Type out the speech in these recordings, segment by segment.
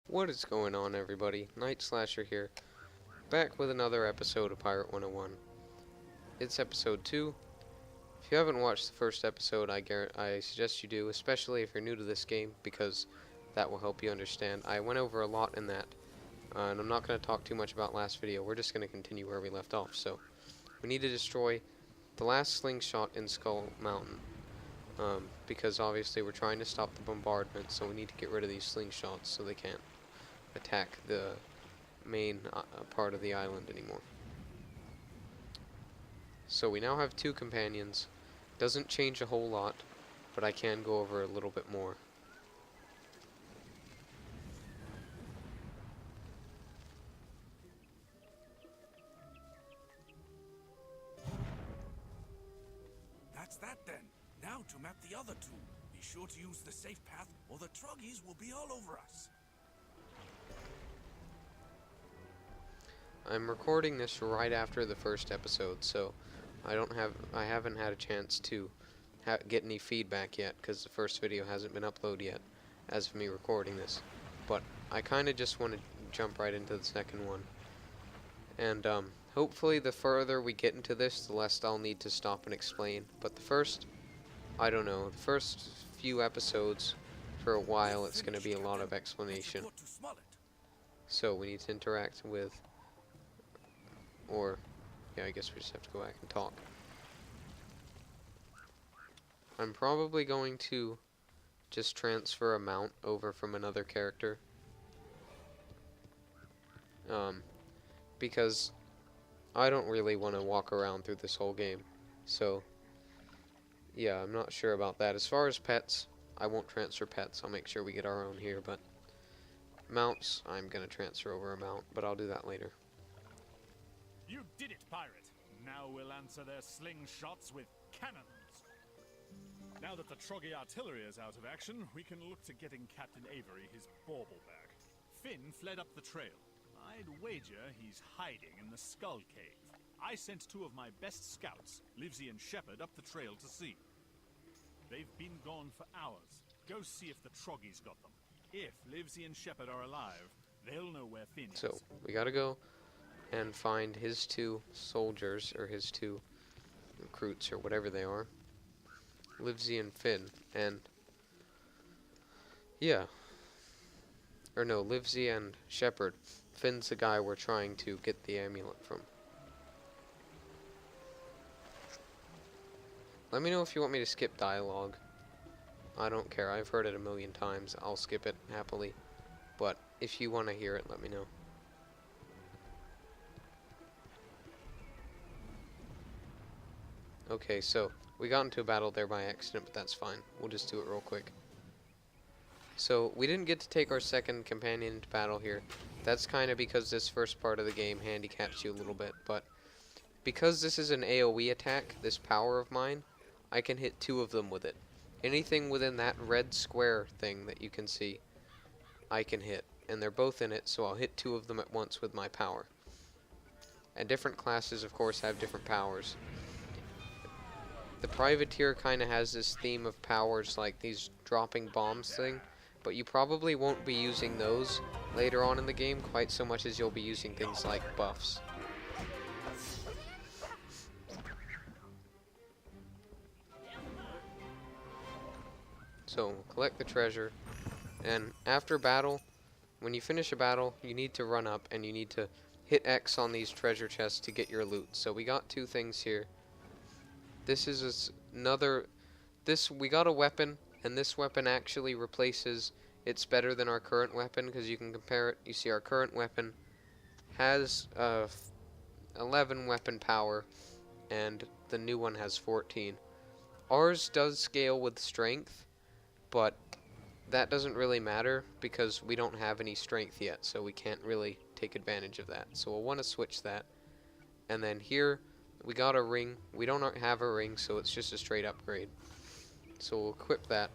What is going on, everybody? Night Slasher here, back with another episode of Pirate 101. It's episode 2. If you haven't watched the first episode, I suggest you do, especially if you're new to this game, because that will help you understand. I went over a lot in that, and I'm not going to talk too much about last video. We're just going to continue where we left off. So, we need to destroy the last slingshot in Skull Mountain, because obviously we're trying to stop the bombardment, so we need to get rid of these slingshots so they can't attack the main part of the island anymore. So we now have 2 companions. Doesn't change a whole lot, but I can go over a little bit more. That's that then. Now to map the other two. Be sure to use the safe path or the Truggies will be all over us. I'm recording this right after the first episode, so I haven't had a chance to get any feedback yet, because the first video hasn't been uploaded yet, as of me recording this. But I kind of just want to jump right into the second one. And hopefully the further we get into this, the less I'll need to stop and explain. But the first, I don't know, the first few episodes, for a while, it's going to be a lot of explanation. So we need to interact with, or, yeah, I guess we just have to go back and talk. I'm probably going to just transfer a mount over from another character. Because I don't really want to walk around through this whole game. So, yeah, I'm not sure about that. As far as pets, I won't transfer pets. I'll make sure we get our own here, but mounts, I'm going to transfer over a mount, but I'll do that later. You did it, pirate. Now we'll answer their slingshots with cannons. Now that the Troggy artillery is out of action, we can look to getting Captain Avery his bauble back. Finn fled up the trail. I'd wager he's hiding in the Skull Cave. I sent 2 of my best scouts, Livesey and Shepard, up the trail to see. They've been gone for hours. Go see if the Troggies got them. If Livesey and Shepard are alive, they'll know where Finn is. So, we gotta go and find his 2 soldiers, or his 2 recruits, or whatever they are. Livesey and Finn, and yeah. Or no, Livesey and Shepard. Finn's the guy we're trying to get the amulet from. Let me know if you want me to skip dialogue. I don't care, I've heard it a million times. I'll skip it happily. But if you want to hear it, let me know. Okay, so we got into a battle there by accident, but that's fine. We'll just do it real quick. So, we didn't get to take our second companion into battle here. That's kind of because this first part of the game handicaps you a little bit, but because this is an AoE attack, this power of mine, I can hit 2 of them with it. Anything within that red square thing that you can see, I can hit. And they're both in it, so I'll hit 2 of them at once with my power. And different classes, of course, have different powers. The Privateer kind of has this theme of powers like these dropping bombs thing, but you probably won't be using those later on in the game quite so much as you'll be using things like buffs. So, collect the treasure, and after battle, when you finish a battle, you need to run up and you need to hit X on these treasure chests to get your loot. So we got 2 things here. This is we got a weapon, and this weapon actually replaces, it's better than our current weapon, because you can compare it. You see our current weapon has 11 weapon power, and the new one has 14. Ours does scale with strength, but that doesn't really matter, because we don't have any strength yet, so we can't really take advantage of that. So we'll want to switch that. And then here, we got a ring. We don't have a ring, so it's just a straight upgrade. So we'll equip that.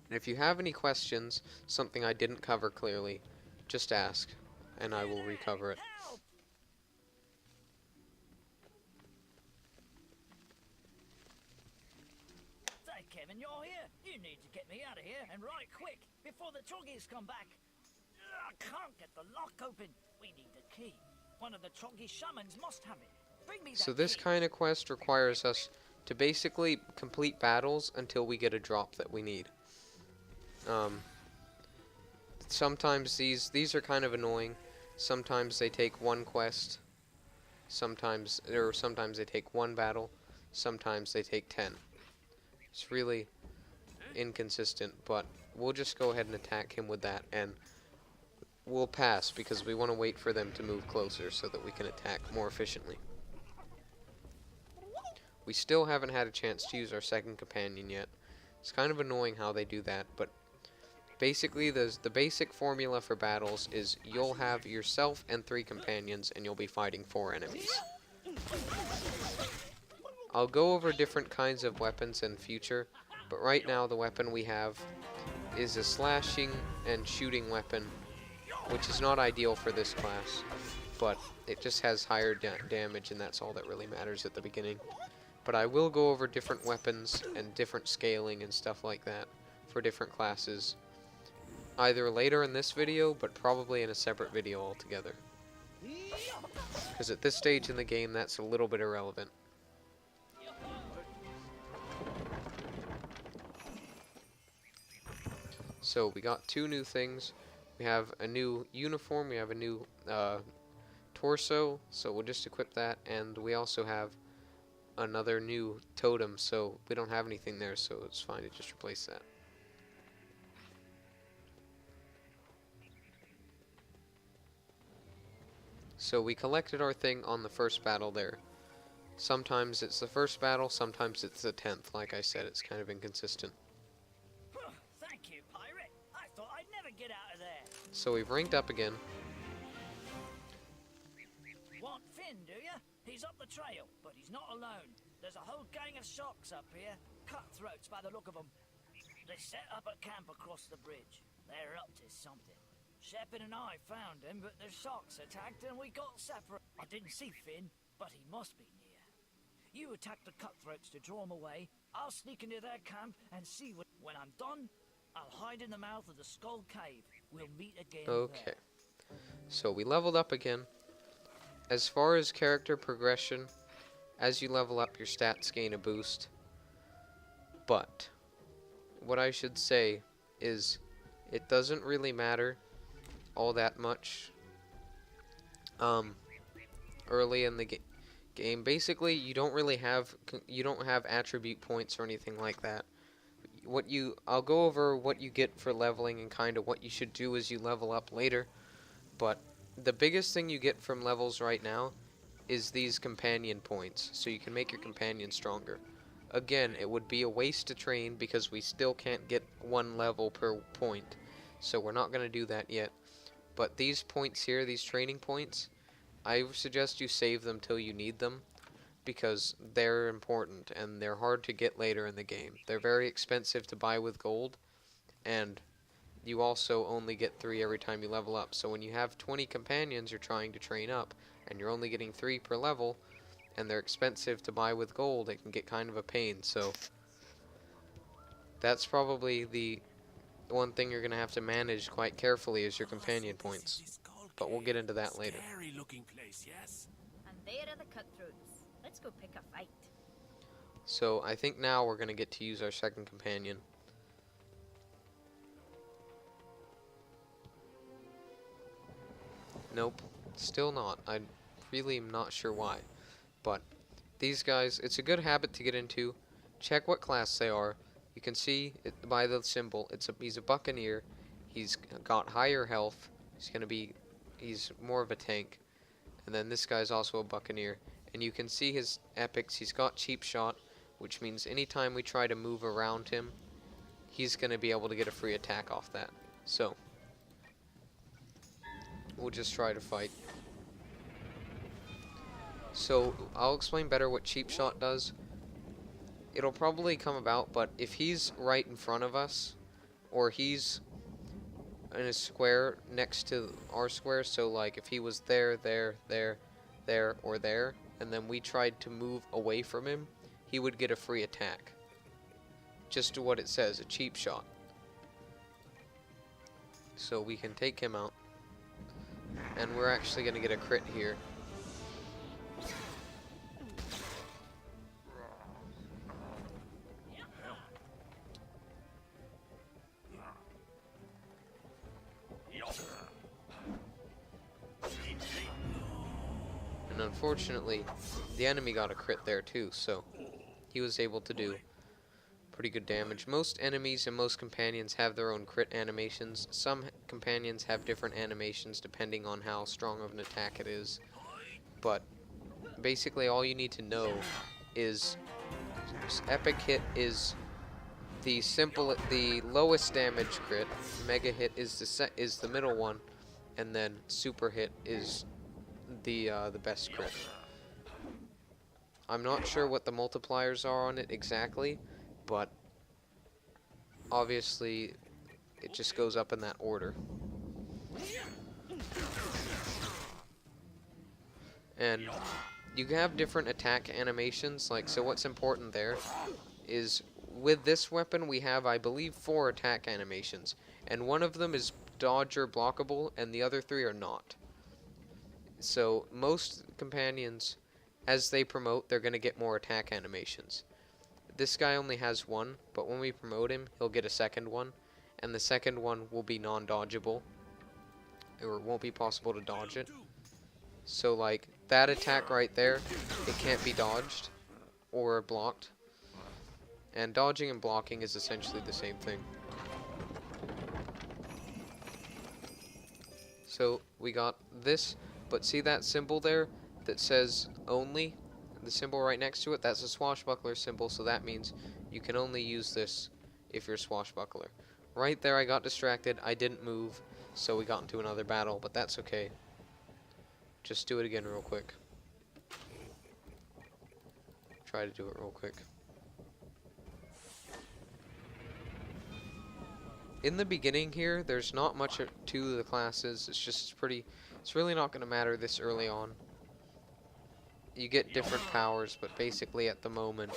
And if you have any questions, something I didn't cover clearly, just ask, and I will recover it. Say, Kevin, you're here. You need to get me out of here, and right quick, before the Troggies come back. I can't get the lock open. We need the key. One of the Troggy shamans must have it. Bring me that So this key. kind of quest requires us to basically complete battles until we get a drop that we need. Sometimes these are kind of annoying. Sometimes they take one quest. Sometimes they take one battle. Sometimes they take 10. It's really inconsistent, but we'll just go ahead and attack him with that, and we'll pass because we want to wait for them to move closer so that we can attack more efficiently. We still haven't had a chance to use our second companion yet. It's kind of annoying how they do that, but basically the basic formula for battles is you'll have yourself and 3 companions and you'll be fighting 4 enemies. I'll go over different kinds of weapons in future, but right now the weapon we have is a slashing and shooting weapon, which is not ideal for this class, but it just has higher damage, and that's all that really matters at the beginning. But I will go over different weapons and different scaling and stuff like that for different classes, either later in this video, but probably in a separate video altogether. Because at this stage in the game, that's a little bit irrelevant. So we got 2 new things. We have a new uniform, we have a new torso, so we'll just equip that, and we also have another new totem, so we don't have anything there, so it's fine to just replace that. So we collected our thing on the first battle there. Sometimes it's the first battle, sometimes it's the 10th. Like I said, it's kind of inconsistent. Thank you, pirate. I thought I'd never get out of there. So we've ranked up again. Want Finn, do you? He's up the trail, but he's not alone. There's a whole gang of sharks up here. Cutthroats by the look of them. They set up a camp across the bridge. They're up to something. Shepard and I found him, but the sharks attacked and we got separate. I didn't see Finn, but he must be near. You attack the cutthroats to draw them away. I'll sneak into their camp and see what. When I'm done, I'll hide in the mouth of the Skull Cave. We'll meet again Okay. there. So we leveled up again. As far as character progression, as you level up, your stats gain a boost. But what I should say is it doesn't really matter all that much early in the game. Basically, you don't have attribute points or anything like that. I'll go over what you get for leveling and kind of what you should do as you level up later, but the biggest thing you get from levels right now is these companion points, so you can make your companion stronger. Again, it would be a waste to train because we still can't get 1 level per point, so we're not going to do that yet. But these points here, these training points, I suggest you save them till you need them, because they're important and they're hard to get later in the game. They're very expensive to buy with gold, and you also only get 3 every time you level up. So when you have 20 companions you're trying to train up, and you're only getting 3 per level, and they're expensive to buy with gold, it can get kind of a pain. So that's probably the one thing you're going to have to manage quite carefully is your companion points. But we'll get into that later. Scary looking place, yes? And there are the cutthroats. Let's go pick a fight. So I think now we're going to get to use our second companion. Nope, still not. I really am not sure why. But these guys, it's a good habit to get into. Check what class they are. You can see it by the symbol. He's a buccaneer. He's got higher health. He's more of a tank. And then this guy's also a buccaneer. And you can see his epics. He's got cheap shot, which means anytime we try to move around him, he's going to be able to get a free attack off that. So we'll just try to fight. So I'll explain better what cheap shot does. It'll probably come about, but if he's right in front of us, or he's in a square next to our square, so like if he was there, or there, and then we tried to move away from him, he would get a free attack. Just to what it says, a cheap shot. so we can take him out. And we're actually going to get a crit here. And unfortunately, the enemy got a crit there too, so he was able to do pretty good damage. Most enemies and most companions have their own crit animations. Some companions have different animations depending on how strong of an attack it is. But basically all you need to know is epic hit is the lowest damage crit, mega hit is the middle one, and then super hit is the best crit. I'm not sure what the multipliers are on it exactly, but obviously it just goes up in that order. And you have different attack animations, like, so what's important there is with this weapon we have, I believe, 4 attack animations, and one of them is dodge or blockable and the other 3 are not. So most companions, as they promote, they're going to get more attack animations. This guy only has 1, but when we promote him, he'll get a second one, and the second one will be non-dodgeable, or it won't be possible to dodge it. So like, that attack right there, it can't be dodged or blocked. And dodging and blocking is essentially the same thing. So we got this, but see that symbol there that says only? The symbol right next to it, that's a swashbuckler symbol, so that means you can only use this if you're swashbuckler. Right there I got distracted, I didn't move, so we got into another battle, but that's okay. Just do it again real quick. Try to do it real quick. In the beginning here, there's not much to the classes. It's really not going to matter this early on. You get different powers, but basically at the moment,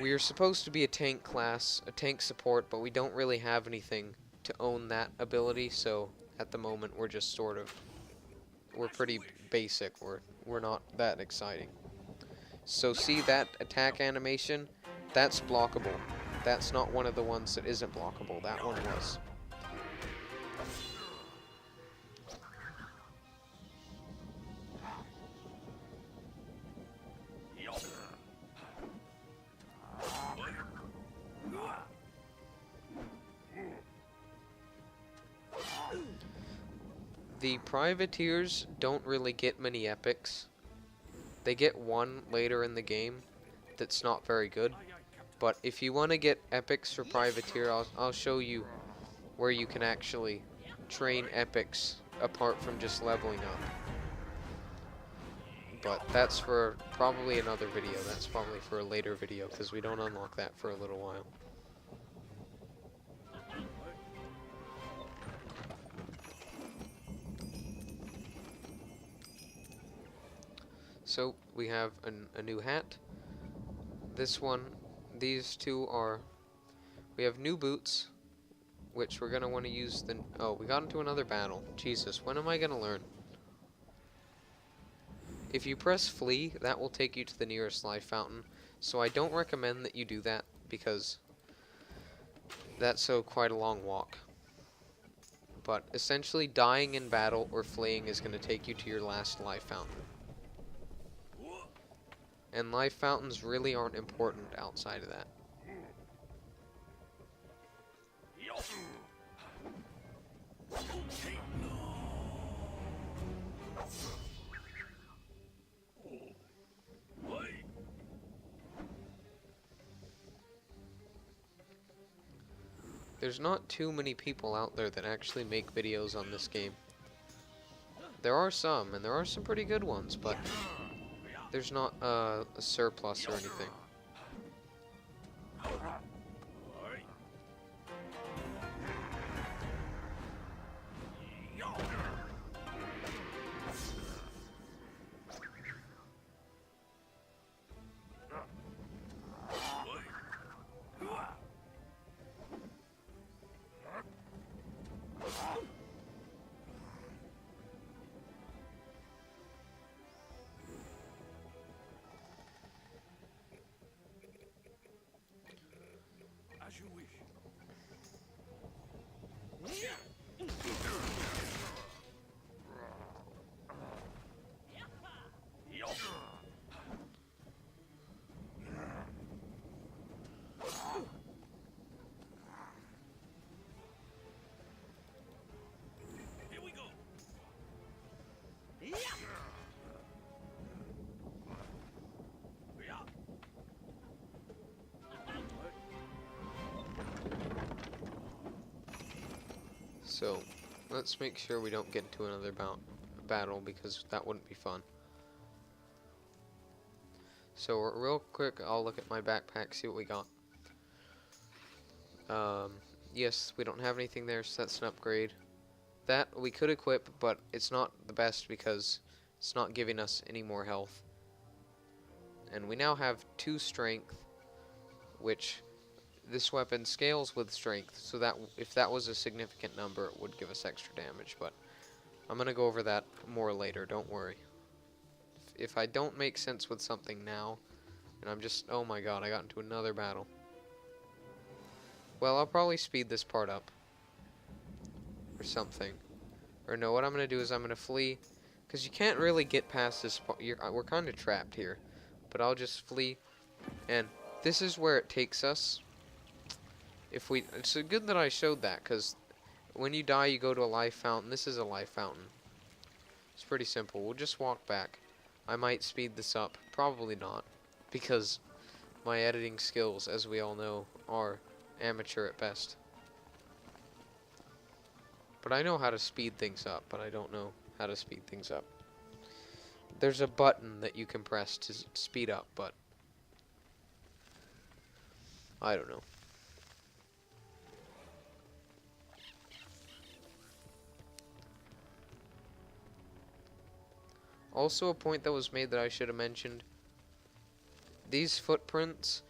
we are supposed to be a tank class, a tank support, but we don't really have anything to own that ability, so at the moment we're just we're pretty basic. We're not that exciting. So see that attack animation? That's blockable. That's not one of the ones that isn't blockable. That one was. The privateers don't really get many epics. They get one later in the game that's not very good. But if you want to get epics for privateer, I'll show you where you can actually train epics apart from just leveling up. But that's for probably another video. That's probably for a later video because we don't unlock that for a little while. So we have a new hat. This one, these two are, we have new boots, which we're going to want to use oh, we got into another battle. Jesus, when am I going to learn? If you press flee, that will take you to the nearest life fountain, so I don't recommend that you do that, because that's quite a long walk. But essentially, dying in battle or fleeing is going to take you to your last life fountain. And life fountains really aren't important outside of that. There's not too many people out there that actually make videos on this game. There are some, and there are some pretty good ones, but there's not a surplus or anything. So, let's make sure we don't get into another battle, because that wouldn't be fun. So, real quick, I'll look at my backpack, see what we got. Yes, we don't have anything there, so that's an upgrade. That we could equip, but it's not the best because it's not giving us any more health. And we now have 2 strength, which this weapon scales with strength, so that if that was a significant number, it would give us extra damage, but I'm going to go over that more later, don't worry. If I don't make sense with something now, and I'm just, oh my god, I got into another battle. Well, I'll probably speed this part up. Or something. Or no, what I'm going to do is I'm going to flee, because you can't really get past this part. We're kind of trapped here. But I'll just flee, and this is where it takes us. It's so good that I showed that, because when you die, you go to a life fountain. This is a life fountain. It's pretty simple. We'll just walk back. I might speed this up. Probably not, because my editing skills, as we all know, are amateur at best. But I know how to speed things up, but I don't know how to speed things up. There's a button that you can press to speed up, but I don't know. Also, a point that was made that I should have mentioned. These footprints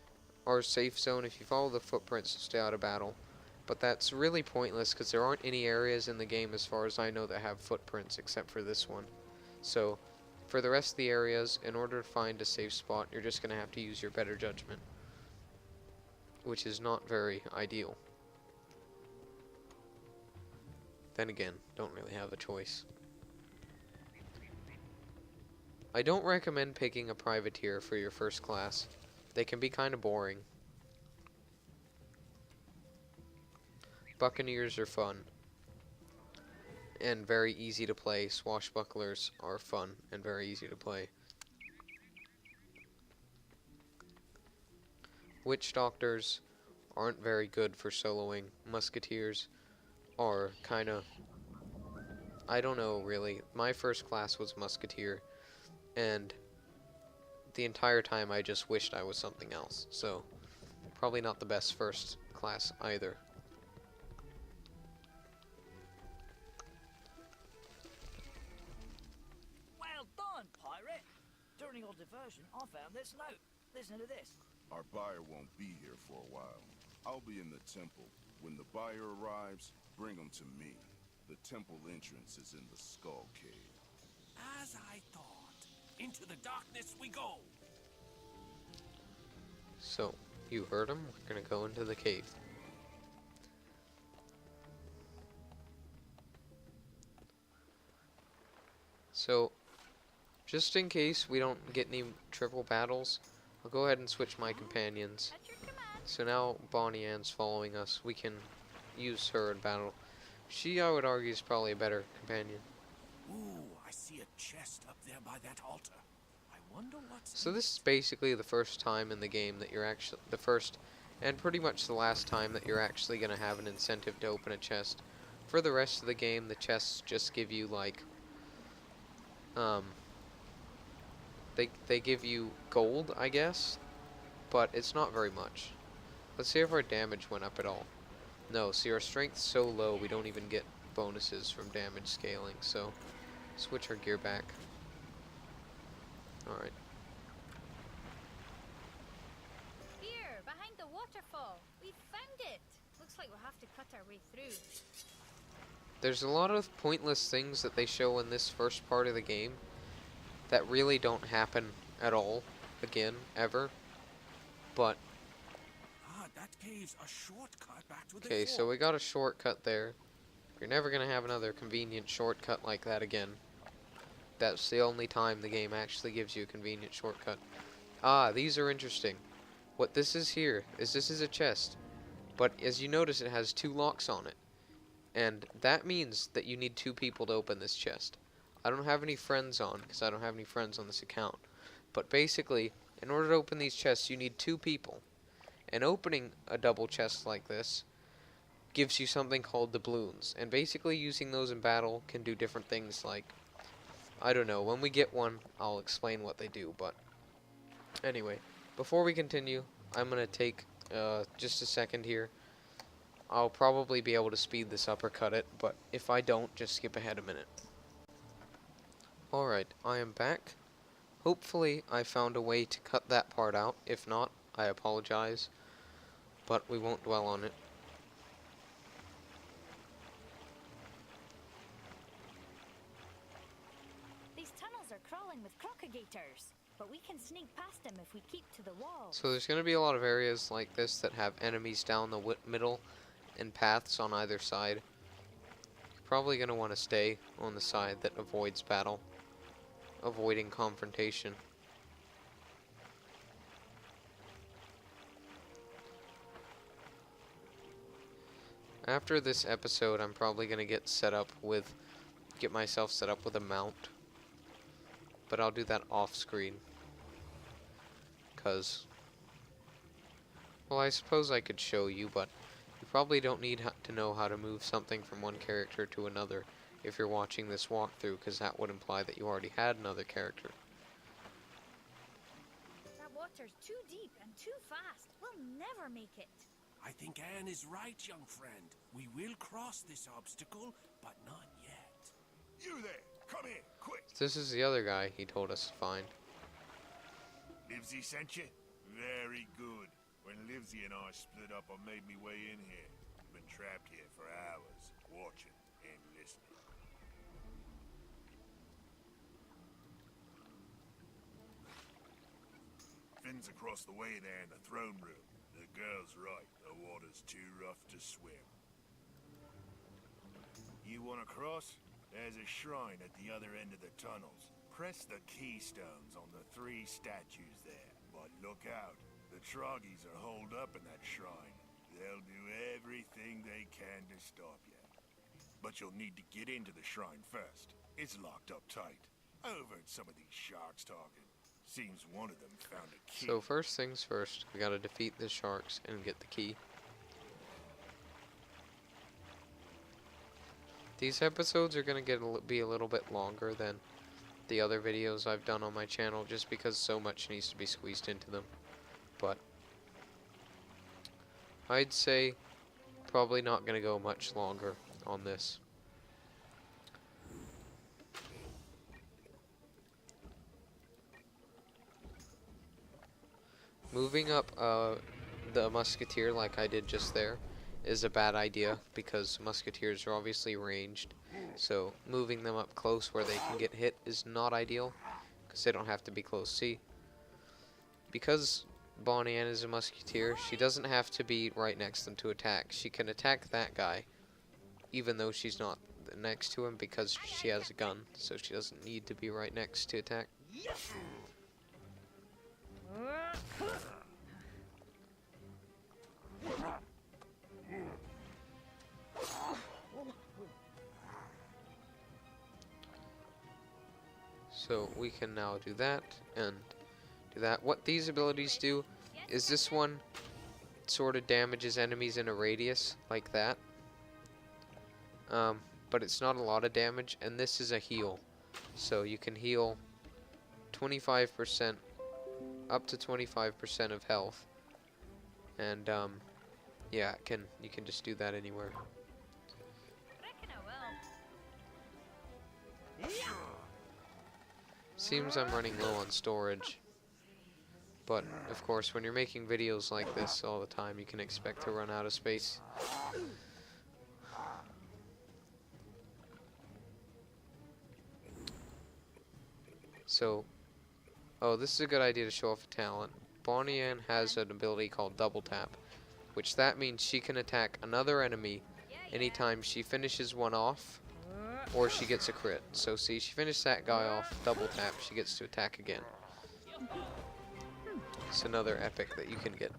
are a safe zone. If you follow the footprints, to stay out of battle. But that's really pointless because there aren't any areas in the game, as far as I know, that have footprints except for this one. So, for the rest of the areas, in order to find a safe spot, you're just going to have to use your better judgment, which is not very ideal. Then again, don't really have a choice. I don't recommend picking a privateer for your first class. They can be kind of boring. Buccaneers are fun and very easy to play. Swashbucklers are fun and very easy to play. Witch doctors aren't very good for soloing. Musketeers are kind of, I don't know really. My first class was musketeer, and the entire time I just wished I was something else. So probably not the best first class either. Well done, pirate. During your diversion, I found this note. Listen to this. Our buyer won't be here for a while. I'll be in the temple. When the buyer arrives, bring him to me. The temple entrance is in the Skull Cave. As I thought. Into the darkness we go. So, you heard him. We're gonna go into the cave. So, just in case we don't get any triple battles, I'll go ahead and switch my companions. At your command. So now Bonnie Ann's following us. We can use her in battle. She, I would argue, is probably a better companion. Ooh, I see a chest up there by that altar. I wonder what's So this is basically the first time in the game that you're actually, the first and pretty much the last time that you're actually going to have an incentive to open a chest. For the rest of the game, the chests just give you like, they give you gold, I guess, but it's not very much. Let's see if our damage went up at all. No, see, our strength's so low we don't even get bonuses from damage scaling, so switch our gear back. Alright. Here, behind the waterfall. We found it. Looks like we'll have to cut our way through. There's a lot of pointless things that they show in this first part of the game that really don't happen at all, again, ever. But, that cave's a shortcut back to the okay, so fort. we got a shortcut there. You're never gonna have another convenient shortcut like that again. That's the only time the game actually gives you a convenient shortcut. Ah, these are interesting. What this is here is this is a chest, but as you notice it has 2 locks on it. And that means that you need 2 people to open this chest. I don't have any friends on, because I don't have any friends on this account. But basically, in order to open these chests, you need 2 people. And opening a double chest like this gives you something called doubloons. And basically using those in battle can do different things like, I don't know, when we get one, I'll explain what they do, but anyway, before we continue, I'm going to take just a second here. I'll probably be able to speed this up or cut it, but if I don't, just skip ahead a minute. Alright, I am back. Hopefully I found a way to cut that part out. If not, I apologize, but we won't dwell on it. These tunnels are crawling with crocodigators, but we can sneak past them if we keep to the wall. So there's going to be a lot of areas like this that have enemies down the middle and paths on either side. You're probably going to want to stay on the side that avoids battle, avoiding confrontation. After this episode, I'm probably going to get myself set up with a mount. But I'll do that off screen. Because, well, I suppose I could show you, but you probably don't need to know how to move something from one character to another if you're watching this walkthrough, because that would imply that you already had another character. That water's too deep and too fast. We'll never make it. I think Anne is right, young friend. We will cross this obstacle, but not yet. You there! Come here, quick! This is the other guy he told us to find. Livesey sent you? Very good. When Livesey and I split up, I made me way in here. Been trapped here for hours, watching and listening. Finn's across the way there in the throne room. The girl's right. The water's too rough to swim. You want to cross? There's a shrine at the other end of the tunnels. Press the keystones on the 3 statues there. But look out. The Troggies are holed up in that shrine. They'll do everything they can to stop you. But you'll need to get into the shrine first. It's locked up tight. I overheard some of these sharks talking. Seems one of them found a key. So first things first, we gotta defeat the sharks and get the key. These episodes are gonna be a little bit longer than the other videos I've done on my channel, just because so much needs to be squeezed into them. But I'd say probably not gonna go much longer on this. Moving up the musketeer like I did just there is a bad idea, because musketeers are obviously ranged, so moving them up close where they can get hit is not ideal, because they don't have to be close. See, because Bonnie Ann is a musketeer, she doesn't have to be right next to them to attack. She can attack that guy even though she's not next to him, because she has a gun, so she doesn't need to be right next to attack. So we can now do that and do that. What these abilities do is this one sort of damages enemies in a radius like that, but it's not a lot of damage, and this is a heal, so you can heal 25%, up to 25% of health, and yeah, you can just do that anywhere. Reckon I will. Seems I'm running low on storage, but of course when you're making videos like this all the time, you can expect to run out of space. So, oh, this is a good idea to show off a talent. Bonnie Ann has an ability called Double Tap, which that means she can attack another enemy anytime she finishes one off or she gets a crit. So see, she finished that guy off, double tap, she gets to attack again. It's another epic that you can get.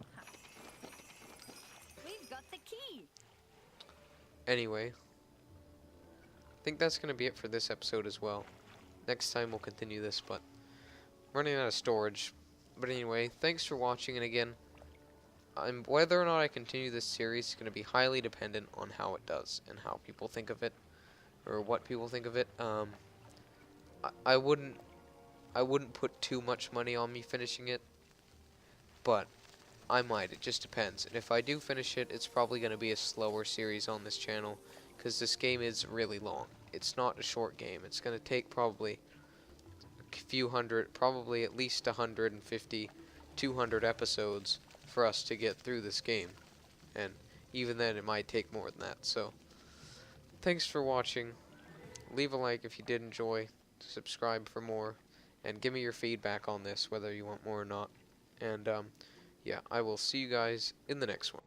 We've got the key. Anyway, I think that's going to be it for this episode as well. Next time we'll continue this, but I'm running out of storage. But anyway, thanks for watching, and again, whether or not I continue this series is going to be highly dependent on how it does and how people think of it, or what people think of it. I wouldn't put too much money on me finishing it, but I might. It just depends. And if I do finish it, it's probably going to be a slower series on this channel, because this game is really long. It's not a short game. It's going to take probably a few hundred, probably at least 150, 200 episodes for us to get through this game. And even then, it might take more than that. So, thanks for watching. Leave a like if you did enjoy. Subscribe for more. And give me your feedback on this, whether you want more or not. And, yeah, I will see you guys in the next one.